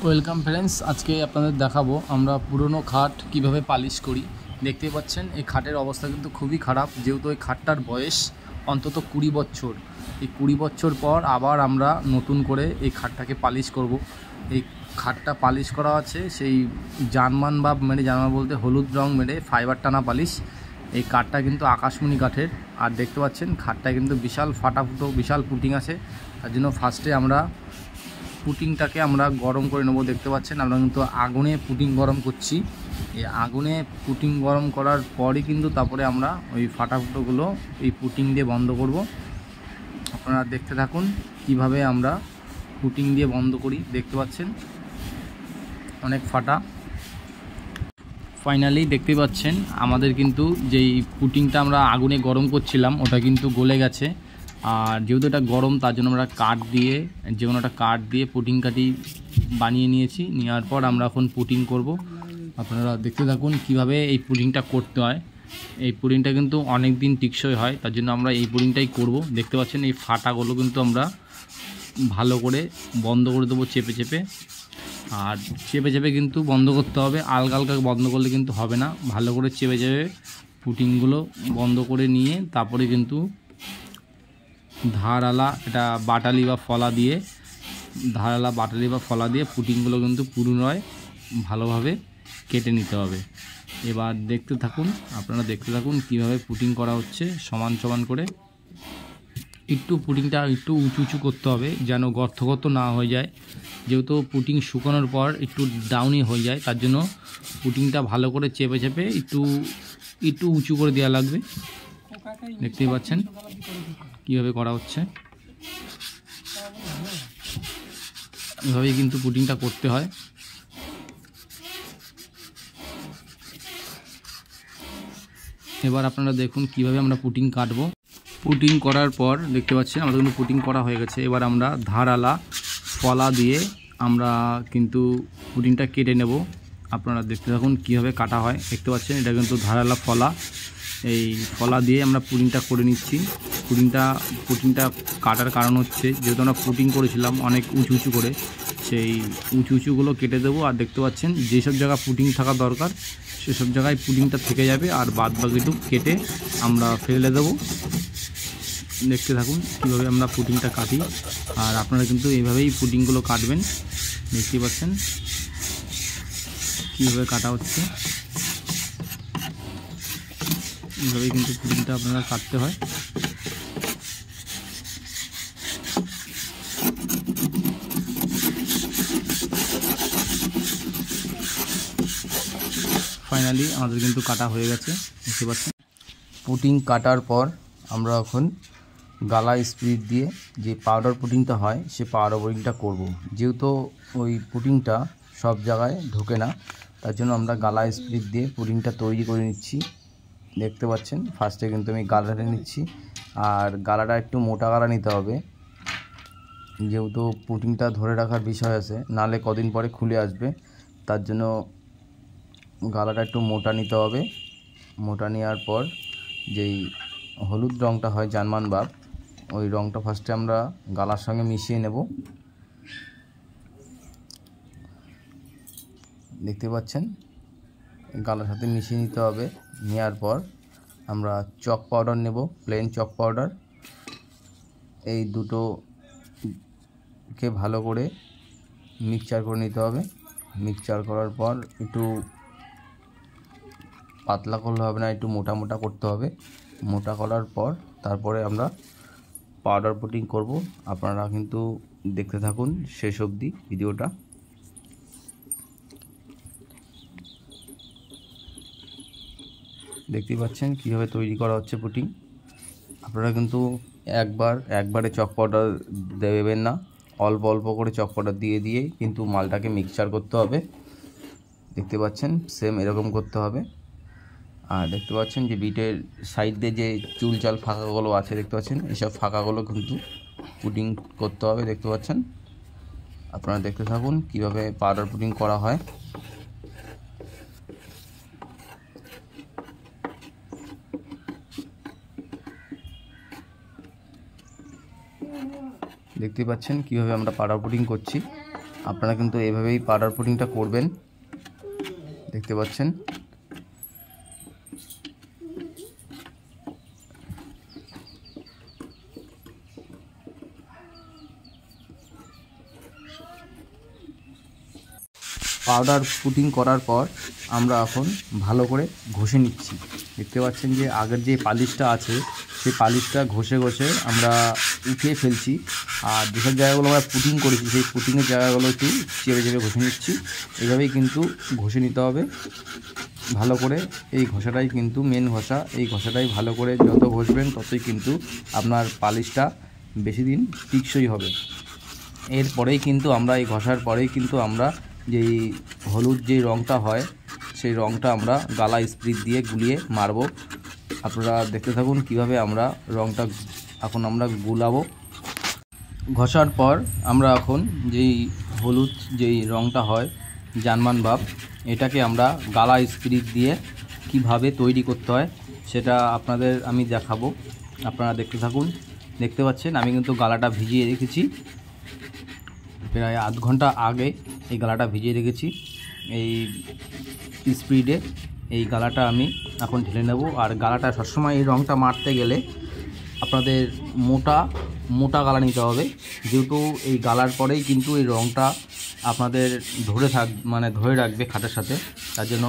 Welcome friends, আজকে আপনাদের দেখাবো আমরা পুরনো খাট কিভাবে পালিশ করি। দেখতে পাচ্ছেন এই খাটের অবস্থা কিন্তু খুবই খারাপ, যেহেতু এই খাটটার বয়স অন্তত 20 বছর। এই 20 বছর পর আবার আমরা নতুন করে এই খাটটাকে পালিশ করব। এই খাটটা পালিশ করা আছে সেই জার্মান মেরে, জার্মান বলতে হলুদ রং মেরে ফাইবার টানা পালিশ। এই কাঠটা কিন্তু আকাশমণি কাঠের। আর দেখতে পাচ্ছেন খাটটা কিন্তু বিশাল ফাটাফুটো, বিশাল পুটিং আছে। তার জন্য ফার্স্টে আমরা পুটিংটাকে আমরা গরম করে নেব। দেখতে পাচ্ছেন আমরা কিন্তু আগুনে পুটিং গরম করছি। এই আগুনে পুটিং গরম করার পরই কিন্তু তারপরে আমরা ওই ফাটাফুটোগুলো এই পুটিং দিয়ে বন্ধ করব। আপনারা দেখতে থাকুন কিভাবে আমরা পুটিং দিয়ে বন্ধ করি। দেখতে পাচ্ছেন অনেক ফাটা। ফাইনালি দেখতে পাচ্ছেন আমাদের কিন্তু যেই পুটিংটা আমরা আগুনে গরম করছিলাম ওটা কিন্তু গলে গেছে। আর যেহেতু এটা গরম তার জন্য আমরা কাঠ দিয়ে, যে কোনো একটা কাঠ দিয়ে পুটিং কাঠি বানিয়ে নিয়েছি। নেওয়ার পর আমরা এখন পুটিং করব। আপনারা দেখতে থাকুন কিভাবে এই পুটিংটা করতে হয়। এই পুটিংটা কিন্তু অনেক দিন টিকসই হয়, তার জন্য আমরা এই পুটিংটাই করব। দেখতে পাচ্ছেন এই ফাটাগুলো কিন্তু আমরা ভালো করে বন্ধ করে দেবো চেপে চেপে। আর চেপে চেপে কিন্তু বন্ধ করতে হবে, আলগা আলগা বন্ধ করলে কিন্তু হবে না। ভালো করে চেপে চেপে পুটিংগুলো বন্ধ করে নিয়ে তারপরে কিন্তু ধারালা এটা বাটালি বা ফলা দিয়ে, ধারালা বাটালি বা ফলা দিয়ে পুটিংগুলো কিন্তু পুনরায় ভালোভাবে কেটে নিতে হবে। এবার দেখতে থাকুন, আপনারা দেখতে থাকুন কিভাবে পুটিং করা হচ্ছে। সমান সমান করে একটু পুটিংটা একটু উঁচু উঁচু করতে হবে, যেন গর্ত গর্ত না হয়ে যায়। যেহেতু পুটিং শুকানোর পর একটু ডাউনি হয়ে যায়, তার জন্য পুটিংটা ভালো করে চেপে চেপে একটু একটু উঁচু করে দেওয়া লাগবে। দেখতেই পাচ্ছেন কীভাবে করা হচ্ছে। এভাবেই কিন্তু পুটিংটা করতে হয়। এবার আপনারা দেখুন কিভাবে আমরা পুটিং কাটবো। পুটিং করার পর দেখতে পাচ্ছেন আমাদের কিন্তু পুটিং করা হয়ে গেছে। এবার আমরা ধারালা ফলা দিয়ে আমরা কিন্তু পুটিংটা কেটে নেব। আপনারা দেখতে থাকুন কীভাবে কাটা হয়। দেখতে পাচ্ছেন এটা কিন্তু ধারালা ফলা। এই ফলা দিয়ে আমরা পুটিংটা করে নিচ্ছি। পুটিংটা কাটার কারণ হচ্ছে যেহেতু আমরা পুটিং করেছিলাম অনেক উঁচু উঁচু করে, সেই উঁচু উঁচুগুলো কেটে দেবো। আর দেখতে পাচ্ছেন যেসব জায়গায় পুটিং থাকা দরকার সেসব জায়গায় পুটিংটা থেকে যাবে, আর বাদ বাকিটুকু কেটে আমরা ফেলে দেবো। দেখতে থাকুন কীভাবে আমরা পুটিংটা কাটি। আর আপনারা কিন্তু এইভাবেই পুটিংগুলো কাটবেন। দেখতে পাচ্ছেন কীভাবে কাটা হচ্ছে। এইভাবেই কিন্তু পুটিংটা আপনারা কাটতে হয়। ফাইনালি আমাদের কিন্তু কাটা হয়ে গেছে। দেখতে পাচ্ছেন পুটিং কাটার পর আমরা এখন গালা স্পিরিট দিয়ে যে পাউডার পুটিংটা হয় সে পাউডার পুটিংটা করব। যেহেতু ওই পুটিংটা সব জায়গায় ঢোকে না, তার জন্য আমরা গালা স্পিরিট দিয়ে পুটিংটা তৈরি করে নিচ্ছি। দেখতে পাচ্ছেন ফার্স্টে কিন্তু আমি গালাটা নিচ্ছি, আর গালাটা একটু মোটা গালা নিতে হবে, যেহেতু পুটিংটা ধরে রাখার বিষয় আছে, নালে কদিন পরে খুলে আসবে। তার জন্য গালাটা একটু মোটা নিতে হবে। মোটা নেওয়ার পর যেই হলুদ রঙটা হয় জার্মান বাপ, ওই রঙটা ফার্স্টে আমরা গালার সঙ্গে মিশিয়ে নেব। দেখতে পাচ্ছেন গালার সাথে মিশিয়ে নিতে হবে। নেওয়ার পর আমরা চক পাউডার নেব, প্লেন চক পাউডার। এই দুটোকে ভালো করে মিক্সচার করে নিতে হবে। মিক্সচার করার পর একটু পাতলা করলে হবে না, একটু মোটা মোটা করতে হবে। মোটা করার পর তারপরে আমরা পাউডার পুটিং করব। আপনারা কিন্তু দেখতে থাকুন শেষ অবধি ভিডিওটা। দেখতেই পাচ্ছেন কীভাবে তৈরি করা হচ্ছে পুটিং। আপনারা কিন্তু একবারে চক পাউডার দেবেন না, অল্প অল্প করে চক পাউডার দিয়ে দিয়ে কিন্তু মালটাকে মিক্সচার করতে হবে। দেখতে পাচ্ছেন সেম এরকম করতে হবে। আর দেখতে পাচ্ছেন যে বিটের সাইড দিয়ে যে চুলচাল ফাঁকাগুলো আছে, দেখতে পাচ্ছেন এইসব ফাঁকাগুলো কিন্তু পুটিং করতে হবে। দেখতে পাচ্ছেন, আপনারা দেখতে থাকুন কিভাবে পাউডার পুটিং করা হয়। দেখতে পাচ্ছেন কিভাবে আমরা পাউডার পুটিং করছি। আপনারা কিন্তু এভাবেই পাউডার পুডিংটা করবেন। দেখতে পাচ্ছেন পাউডার পুডিং করার পর আমরা এখন ভালো করে ঘষে নিচ্ছি। দেখতে পাচ্ছেন যে আগের যে পালিশটা আছে সেই পালিশটা ঘষে ঘষে আমরা উঠিয়ে ফেলছি। আর যেসব জায়গাগুলো আমরা পুডিং করেছি সেই পুডিংয়ের জায়গাগুলো একটু চেপে চেপে ঘষে নিচ্ছি। এইভাবেই কিন্তু ঘষে নিতে হবে ভালো করে। এই ঘষাটাই কিন্তু মেন ঘষা। এই ঘষাটাই ভালো করে যত ঘষবেন ততই কিন্তু আপনার পালিশটা বেশি দিন টিকসই হবে। এরপরেই কিন্তু আমরা এই ঘষার পরেই কিন্তু আমরা যেই হলুদ যে রঙটা হয় সেই রঙটা আমরা গালা স্প্রিট দিয়ে গুলিয়ে মারব। আপনারা দেখতে থাকুন কিভাবে আমরা রঙটা এখন আমরা গুলাবো। ঘষার পর আমরা এখন যেই হলুদ যেই রঙটা হয় জার্মান বাপ, এটাকে আমরা গালা স্প্রিট দিয়ে কিভাবে তৈরি করতে হয় সেটা আপনাদের আমি দেখাবো। আপনারা দেখতে থাকুন। দেখতে পাচ্ছেন আমি কিন্তু গালাটা ভিজিয়ে রেখেছি, প্রায় আধ ঘন্টা আগে এই গালাটা ভিজিয়ে রেখেছি এই স্প্রিডে। এই গালাটা আমি এখন ঢেলে নেব। আর গালাটা সবসময় এই রঙটা মারতে গেলে আপনাদের মোটা মোটা গালা নিতে হবে, যেহেতু এই গালার পরেই কিন্তু এই রঙটা আপনাদের ধরে রাখবে খাটের সাথে। তার জন্য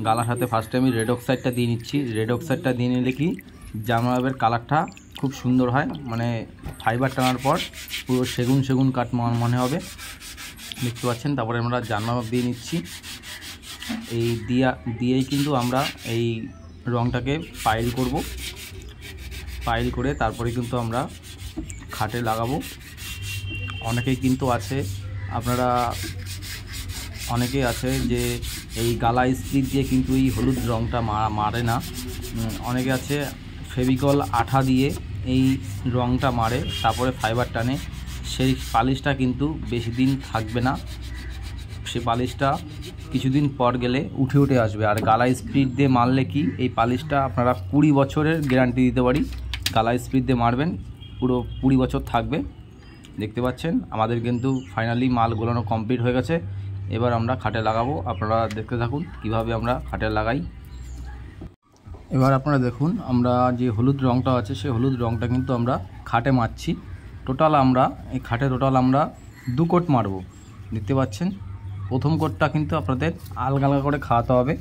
গালার সাথে ফার্স্টে আমি রেড অক্সাইডটা দিয়ে নিচ্ছি। রেড অক্সাইডটা দিয়ে নিলে কি জামার কালারটা খুব সুন্দর হয়, মানে ফাইবার টানার পর পুরো সেগুন সেগুন কাঠ মনে হবে। দেখতে পাচ্ছেন। তারপরে আমরা জার্মান বাপ দিয়ে নিচ্ছি। এই দিয়েই কিন্তু আমরা এই রঙটাকে পাইল করব। পাইল করে তারপরে কিন্তু আমরা খাটে লাগাবো। অনেকেই কিন্তু আছে অনেকেই আছে যে এই গালা স্প্রিট দিয়ে কিন্তু এই হলুদ রঙটা মারে না। অনেকে আছে ফেভিকল আঠা দিয়ে এই রঙটা মারে, তারপরে ফাইবার টানে। সেই পালিশটা কিন্তু বেশি দিন থাকবে না, সেই পালিশটা কিছুদিন পর গেলে উঠে উঠে আসবে। আর গালা স্প্রিট দিয়ে মারলে কি এই পালিশটা আপনারা 20 বছরের গ্যারান্টি দিতে পারি। গালা স্প্রিট দিয়ে মারবেন পুরো 20 বছর থাকবে। দেখতে পাচ্ছেন আমাদের কিন্তু ফাইনালি মাল গোলানো কমপ্লিট হয়ে গেছে। এবার আমরা খাটে লাগাবো। আপনারা দেখতে থাকুন কিভাবে আমরা খাটে লাগাই। এবার আপনারা দেখুন আমরা যে হলুদ রঙটা আছে সেই হলুদ রঙটা কিন্তু আমরা খাটে মারছি। এই খাটে টোটাল আমরা 2 কোট মারবো। দেখতে পাচ্ছেন প্রথম কোটটা কিন্তু আপনাদের আলগা আলগা করে খাওয়াতে হবে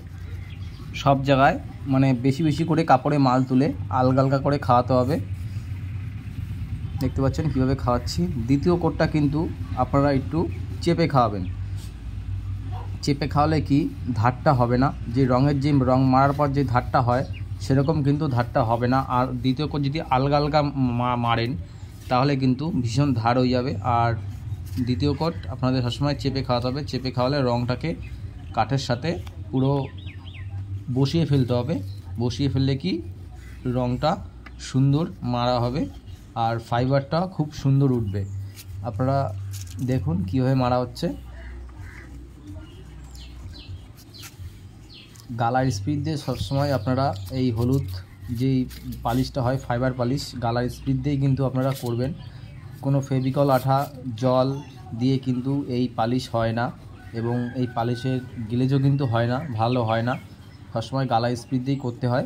সব জায়গায়, মানে বেশি বেশি করে কাপড়ে মাল তুলে আলগা আলগা করে খাওয়াতে হবে। দেখতে পাচ্ছেন কীভাবে খাওয়াচ্ছি। দ্বিতীয় কোটটা কিন্তু আপনারা একটু চেপে খাওয়াবেন। চেপে খাওয়ালে কি ধারটা হবে না, যে রং মারার পর যে ধারটা হয় সেরকম কিন্তু ধারটা হবে না। আর দ্বিতীয় কোট যদি আলগা আলগা মারেন তাহলে কিন্তু ভীষণ ধার হয়ে যাবে। আর দ্বিতীয় কোট আপনাদের সবসময় চেপে খাওয়াতে হবে। চেপে খাওয়ালে রঙটাকে কাঠের সাথে পুরো বসিয়ে ফেলতে হবে। বসিয়ে ফেললে কি রঙটা সুন্দর মারা হবে আর ফাইবারটা খুব সুন্দর উঠবে। আপনারা দেখুন কীভাবে মারা হচ্ছে। গালার স্প্রিট দিয়ে সবসময় আপনারা এই হলুদ যেই পালিশটা হয় ফাইবার পালিশ গালার স্প্রিট দিয়েই কিন্তু আপনারা করবেন। কোনো ফেভিকল আঠা জল দিয়ে কিন্তু এই পালিশ হয় না, এবং এই পালিশের গ্লেজও কিন্তু হয় না, ভালো হয় না। সবসময় গালা স্প্রিট দিয়েই করতে হয়।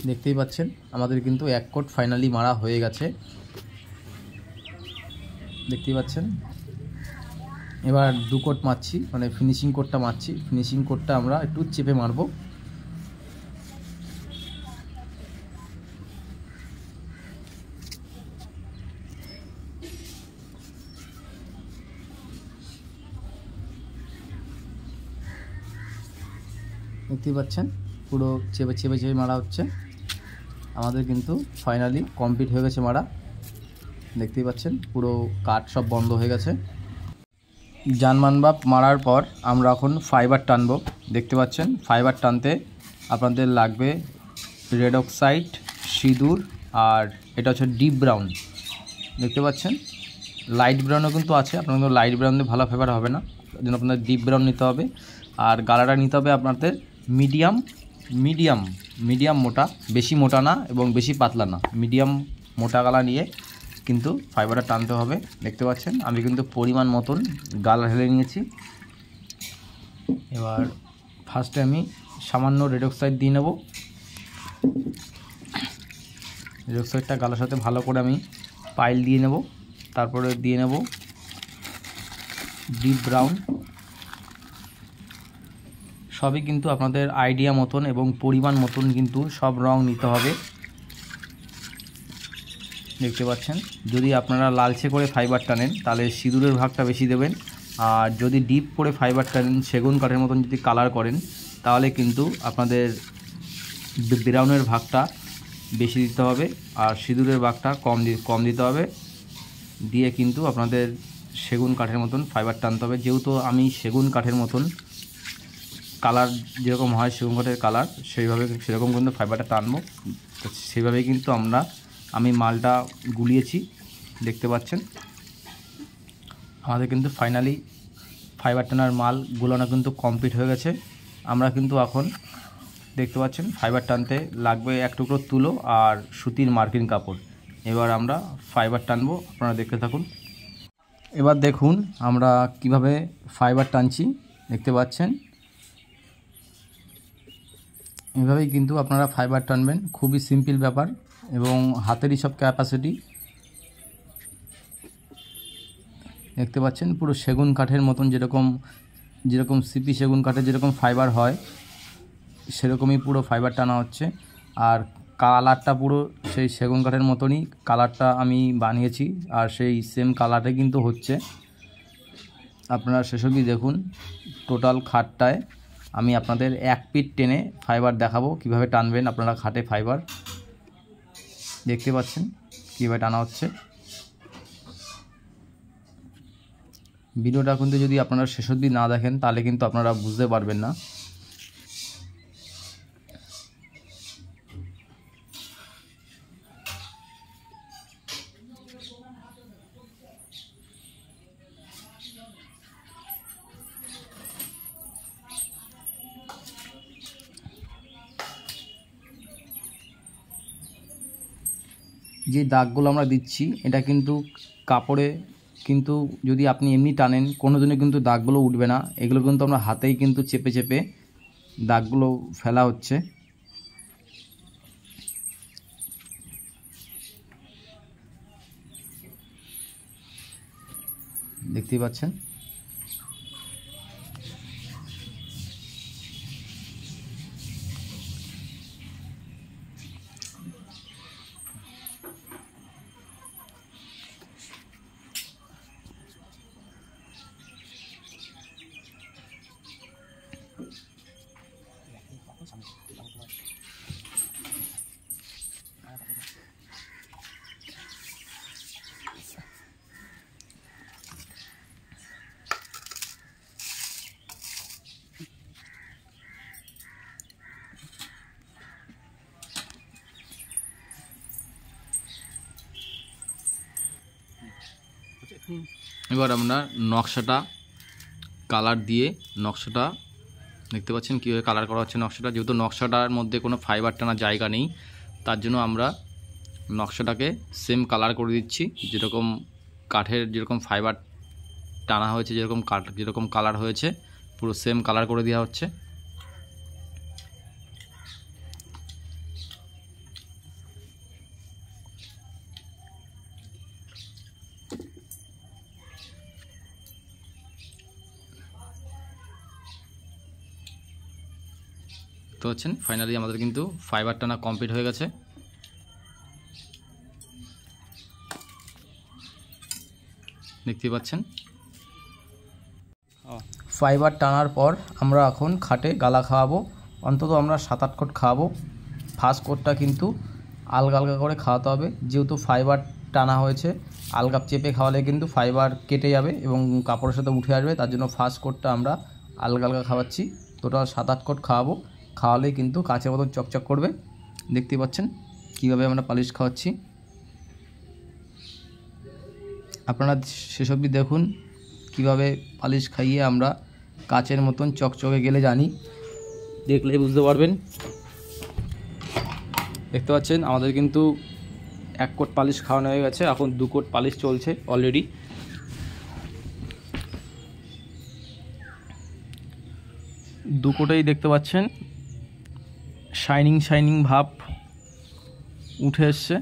দেখতেই পাচ্ছেন আমাদের কিন্তু 1 কোট ফাইনালি মারা হয়ে গেছে। দেখতেই পাচ্ছেন। এবার 2 কোট মারছি, মানে ফিনিশিং কোটটা মারছি। ফিনিশিং কোটটা আমরা একটু চেপে মারবো। দেখতেই পাচ্ছেন পুরো চেপে চেপে চেপে মারা হচ্ছে। আমাদের কিন্তু ফাইনালি কমপ্লিট হয়ে গেছে মারা। দেখতেই পাচ্ছেন পুরো কাঠ সব বন্ধ হয়ে গেছে। জার্মান বাপ মারার পর আমরা এখন ফাইবার টানবো। দেখতে পাচ্ছেন ফাইবার টানতে আপনাদের লাগবে রেড অক্সাইড, সিঁদুর, আর এটা হচ্ছে ডিপ ব্রাউন। দেখতে পাচ্ছেন লাইট ব্রাউনও কিন্তু আছে। আপনাদের লাইট ব্রাউন দিয়ে ভালো ফাইবার হবে না, তার জন্য আপনাদের ডিপ ব্রাউন নিতে হবে। আর গালাটা নিতে হবে আপনাদের মিডিয়াম মোটা, বেশি মোটা না এবং বেশি পাতলা না, মিডিয়াম মোটা গালা নিয়ে কিন্তু ফাইবারটা টানতে হবে। দেখতে পাচ্ছেন আমি কিন্তু পরিমাণ মতন গালা ঢেলে নিয়েছি। এবার ফার্স্টে আমি সামান্য রেড অক্সাইড দিয়ে নেব। রেড অক্সাইডটা গালার সাথে ভালো করে আমি পাইল দিয়ে নেব। তারপরে দিয়ে নেব ডিপ ব্রাউন। সবই কিন্তু আপনাদের আইডিয়া মতন এবং পরিমাণ মতন কিন্তু সব রং নিতে হবে। দেখতে পাচ্ছেন যদি আপনারা লালচে করে ফাইবার টানেন তাহলে সিঁদুরের ভাগটা বেশি দেবেন, আর যদি ডিপ করে ফাইবার টানেন সেগুন কাঠের মতন যদি কালার করেন তাহলে কিন্তু আপনাদের ব্রাউনের ভাগটা বেশি দিতে হবে আর সিঁদুরের ভাগটা কম দিতে হবে। দিয়ে কিন্তু আপনাদের সেগুন কাঠের মতন ফাইবার টানতে হবে। যেহেতু আমি সেগুন কাঠের মতন কালার যেরকম হয় সেগুন কাঠের কালার সেরকম কিন্তু ফাইবারটা টানবো। সেইভাবেই কিন্তু আমি মালটা গুলিয়েছি। দেখতে পাচ্ছেন আমাদের কিন্তু ফাইনালি ফাইবার টানার মাল গুলানো কিন্তু কমপ্লিট হয়ে গেছে। আমরা কিন্তু এখন দেখতে পাচ্ছেন ফাইবার টানতে লাগবে এক টুকরো তুলো আর সুতির মার্কিন কাপড়। এবার আমরা ফাইবার টানবো, আপনারা দেখতে থাকুন। এবার দেখুন আমরা কিভাবে ফাইবার টানছি। দেখতে পাচ্ছেন এভাবেই কিন্তু আপনারা ফাইবার টানবেন, খুবই সিম্পল ব্যাপার এবং হাতেরই সব ক্যাপাসিটি। দেখতে পাচ্ছেন পুরো সেগুন কাঠের মতন যেরকম সিপি সেগুন কাঠের যেরকম ফাইবার হয় সেরকমই পুরো ফাইবার টানা হচ্ছে। আর কালারটা পুরো সেই সেগুন কাঠের মতনই কালারটা আমি বানিয়েছি আর সেই সেম কালারটাই কিন্তু হচ্ছে। আপনারা সেসবই দেখুন। টোটাল খাটটায় আমি আপনাদের 1 ফিট টেনে ফাইবার দেখাবো কিভাবে টানবেন আপনারা খাটে ফাইবার। দেখতে পাচ্ছেন কীভাবে টানা হচ্ছে। ভিডিওটা কিন্তু যদি আপনারা শেষ অবধি না দেখেন তাহলে কিন্তু আপনারা বুঝতে পারবেন না। যে দাগগুলো আমরা দিচ্ছি এটা কিন্তু কাপড়ে, কিন্তু যদি আপনি এমনি টানেন কোনো দিনও কিন্তু দাগগুলো উঠবে না। এগুলো কিন্তু আমরা হাতেই কিন্তু চেপে চেপে দাগগুলো ফেলা হচ্ছে। দেখতেই পাচ্ছেন এবার আমরা নকশাটা কালার দিয়ে নকশাটা দেখতে পাচ্ছেন কীভাবে কালার করা হচ্ছে নকশাটা। যেহেতু নকশাটার মধ্যে কোনো ফাইবার টানার জায়গা নেই তার জন্য আমরা নকশাটাকে সেম কালার করে দিচ্ছি। যেরকম কাঠের যেরকম ফাইবার টানা হয়েছে যেরকম কালার হয়েছে পুরো সেম কালার করে দেওয়া হচ্ছে। তো হচ্ছেন ফাইনালি আমাদের কিন্তু ফাইবার টানা কমপ্লিট হয়ে গেছে। দেখতে পাচ্ছেন ফাইবার টানার পর আমরা এখন খাটে গালা খাওয়াবো। অন্তত আমরা 7-8 কোট খাওয়াবো। ফার্স্ট কোটটা কিন্তু আলগা আলগা করে খাওয়াতে হবে। যেহেতু ফাইবার টানা হয়েছে আলগা চেপে খাওয়ালে কিন্তু ফাইবার কেটে যাবে এবং কাপড়ের সাথে উঠে আসবে। তার জন্য ফার্স্ট কোটটা আমরা আলগা আলগা খাওয়াচ্ছি। টোটাল 7-8 কোট খাওয়াবো। খাওয়ালেই কিন্তু কাঁচের মতন চকচক করবে। দেখতে পাচ্ছেন কীভাবে আমরা পালিশ খাওয়াচ্ছি। আপনারা সেসবই দেখুন কিভাবে পালিশ খাইয়ে আমরা কাচের মতন চকচকে গেলে জানি, দেখলেই বুঝতে পারবেন। দেখতে পাচ্ছেন আমাদের কিন্তু 1 কোট পালিশ খাওয়ানো হয়ে গেছে, এখন 2 কোট পালিশ চলছে অলরেডি। দু কোটেই দেখতে পাচ্ছেন শাইনিং শাইনিং ভাব উঠে এসছে।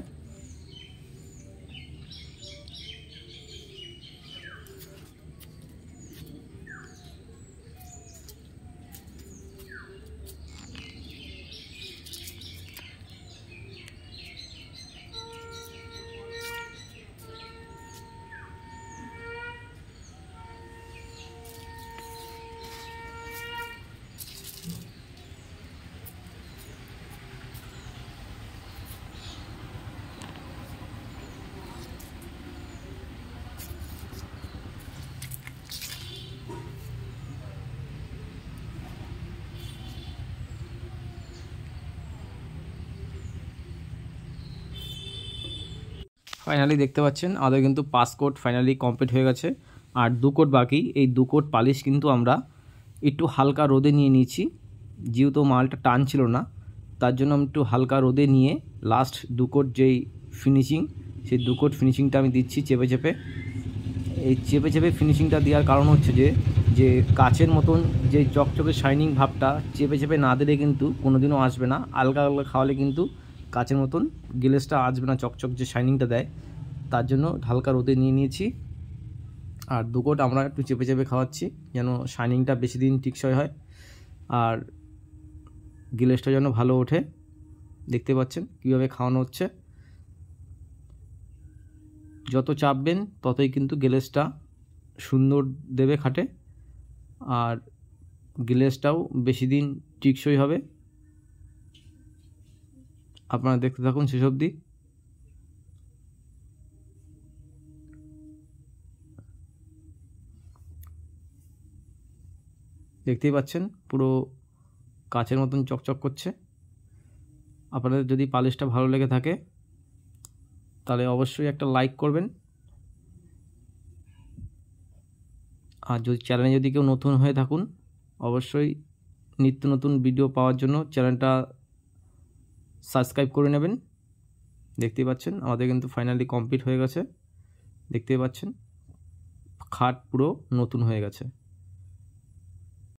ফাইনালি দেখতে পাচ্ছেন আমাদের কিন্তু 5 কোট ফাইনালি কমপ্লিট হয়ে গেছে, আর 2 কোট বাকি। এই 2 কোট পালিশ কিন্তু আমরা একটু হালকা রোদে নিয়ে নিয়েছি, যেহেতু মালটা টান ছিল না, তার জন্য আমি একটু হালকা রোদে নিয়ে লাস্ট 2 কোট যেই ফিনিশিং, সেই 2 কোট ফিনিশিংটা আমি দিচ্ছি চেপে চেপে। এই চেপে চেপে ফিনিশিংটা দেওয়ার কারণ হচ্ছে যে কাচের মতন যে চকচকে শাইনিং ভাবটা চেপে চেপে না দিলে কিন্তু কোনোদিনও আসবে না। আলগা আলগা খাওয়ালে কিন্তু কাচের মতন গ্লেজটা আসবে না, চকচক যে শাইনিংটা দেয়। তার জন্য হালকা রোদে নিয়ে নিয়েছি, আর 2 কোট আমরা একটু চেপে চেপে খাওয়াচ্ছি যেন শাইনিংটা বেশি দিন টিকসই হয় আর গ্লেজটা যেন ভালো ওঠে। দেখতে পাচ্ছেন কীভাবে খাওয়ানো হচ্ছে। যত চাপবেন ততই কিন্তু গ্লেজটা সুন্দর দেবে খাটে, আর গ্লেজটাও বেশি দিন টিকসই হবে। আপনারা দেখতে থাকুন শেষ অবধি। দেখতেই পাচ্ছেন পুরো কাচের মতন চকচক করছে। আপনাদের যদি পালিশটা ভালো লেগে থাকে তাহলে অবশ্যই একটা লাইক করবেন, আর যদি চ্যানেলে যদি কেউ নতুন হয়ে থাকুন অবশ্যই নিত্য নতুন ভিডিও পাওয়ার জন্য চ্যানেলটা সাবস্ক্রাইব করে নেবেন। দেখতেই পাচ্ছেন আমাদের কিন্তু ফাইনালি কমপ্লিট হয়ে গেছে। দেখতেই পাচ্ছেন খাট পুরো নতুন হয়ে গেছে।